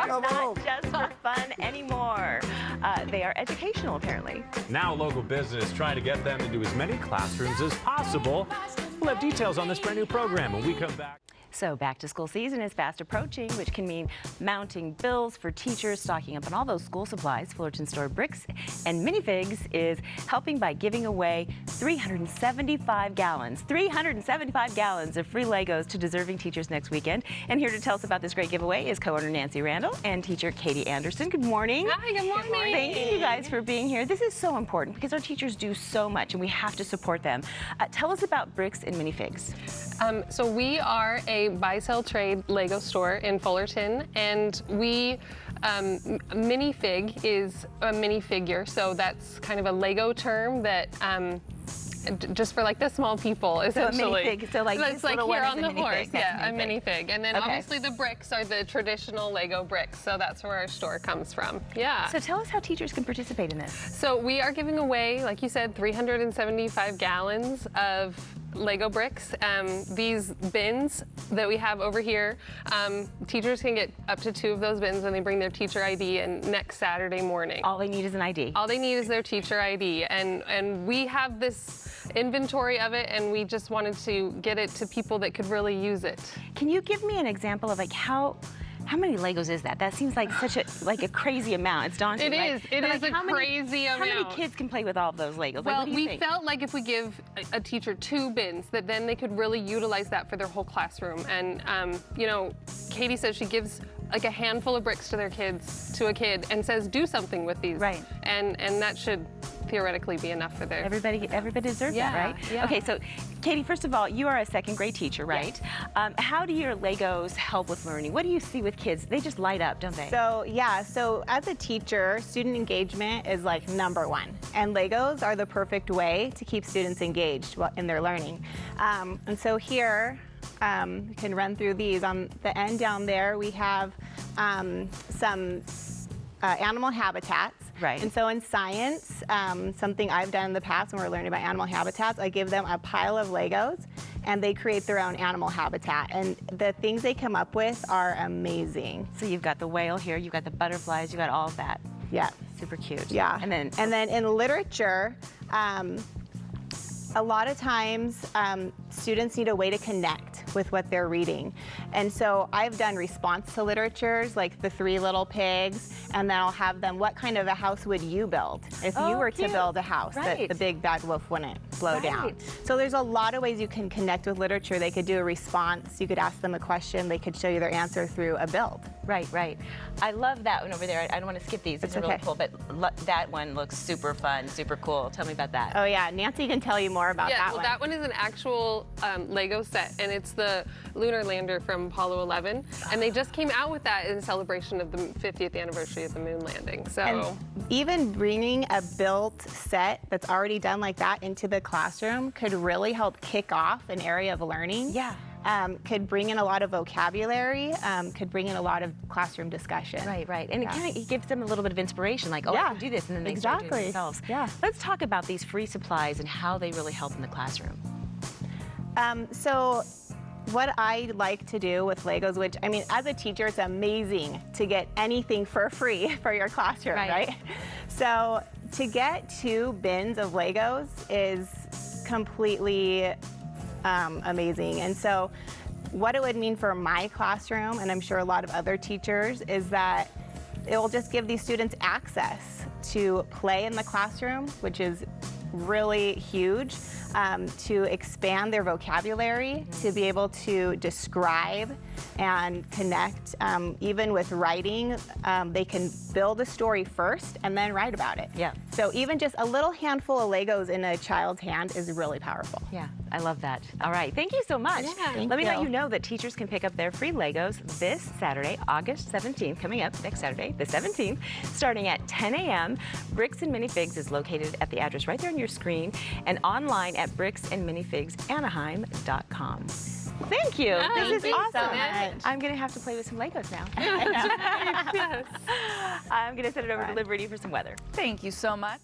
not just for fun anymore. They are educational, apparently. Now local business trying to get them into as many classrooms as possible. We'll have details on this brand new program when we come back. So back to school season is fast approaching, which can mean mounting bills for teachers, stocking up on all those school supplies. Fullerton store Bricks and Minifigs is helping by giving away 375 gallons of free Legos to deserving teachers next weekend. And here to tell us about this great giveaway is co-owner Nancy Randall and teacher Katie Anderson. Good morning. Hi, good morning. Thank you guys for being here. This is so important because our teachers do so much and we have to support them. Tell us about Bricks and Minifigs. So we are a buy-sell-trade Lego store in Fullerton, and we minifig is a minifigure, so that's kind of a Lego term that just for like the small people, essentially. So a minifig, so like it's like here on the horse, yeah, a minifig. minifig. And then obviously the bricks are the traditional Lego bricks, so that's where our store comes from. Yeah. So tell us how teachers can participate in this. So we are giving away, like you said, 375 gallons of Lego bricks. These bins that we have over here, teachers can get up to 2 of those bins when they bring their teacher ID in next Saturday morning. All they need is an ID. All they need is their teacher ID, and we have this inventory of it, and we just wanted to get it to people that could really use it. Can you give me an example of like how many Legos is that? That seems like such a crazy amount. It's daunting, It right? is. It is a crazy amount. How many kids can play with all of those Legos? Well, like, we felt like if we give a teacher 2 bins, that then they could really utilize that for their whole classroom. And you know, Katie says she gives like a handful of bricks to a kid, and says do something with these. Right. And that should theoretically be enough for their... Everybody deserves that, right? Yeah. Okay, so Katie, first of all, you are a second grade teacher, right? Yes. How do your Legos help with learning? What do you see with kids? They just light up, don't they? So yeah, so as a teacher, student engagement is like #1. And Legos are the perfect way to keep students engaged in their learning. And so here, you can run through these. On the end down there, we have some animal habitats. Right. And so in science, something I've done in the past when we're learning about animal habitats, I give them a pile of Legos and they create their own animal habitat. And the things they come up with are amazing. So you've got the whale here, you've got the butterflies, you've got all of that. Yeah. Super cute. Yeah. And then in literature, a lot of times students need a way to connect with what they're reading. And so I've done response to literatures like The 3 Little Pigs, and then I'll have them, what kind of a house would you build if you were to build a house that the big bad wolf wouldn't blow down? So there's a lot of ways you can connect with literature. They could do a response, you could ask them a question, they could show you their answer through a build. Right, right. I love that one over there. I don't want to skip these. It's really cool, but that one looks super fun, super cool. Tell me about that. Oh yeah, Nancy can tell you more about that one. That one is an actual Lego set, and it's the lunar lander from Apollo 11, and they just came out with that in celebration of the 50th anniversary of the moon landing. So and even bringing a built set that's already done like that into the classroom could really help kick off an area of learning. Yeah. Could bring in a lot of vocabulary, could bring in a lot of classroom discussion. Right, right. And it gives them a little bit of inspiration, like, oh, I can do this, and then they start doing it themselves. Yeah. Let's talk about these free supplies and how they really help in the classroom. So what I like to do with Legos, which, I mean, as a teacher, it's amazing to get anything for free for your classroom, right? So to get 2 bins of Legos is completely amazing. And so what it would mean for my classroom, and I'm sure a lot of other teachers, is that it will just give these students access to play in the classroom, which is really huge, to expand their vocabulary, to be able to describe and connect. Even with writing, they can build a story first and then write about it. Yeah. So even just a little handful of Legos in a child's hand is really powerful. Yeah, I love that. All right, thank you so much. Yeah, Let me let you know that teachers can pick up their free Legos this Saturday, August 17th, coming up next Saturday, the 17th, starting at 10 a.m. Bricks and Minifigs is located at the address right there on your screen and online at bricksandminifigsanaheim.com. Thank you. This is awesome. I'm going to have to play with some Legos now. Yes. I'm going to send it over to Liberty for some weather. Thank you so much.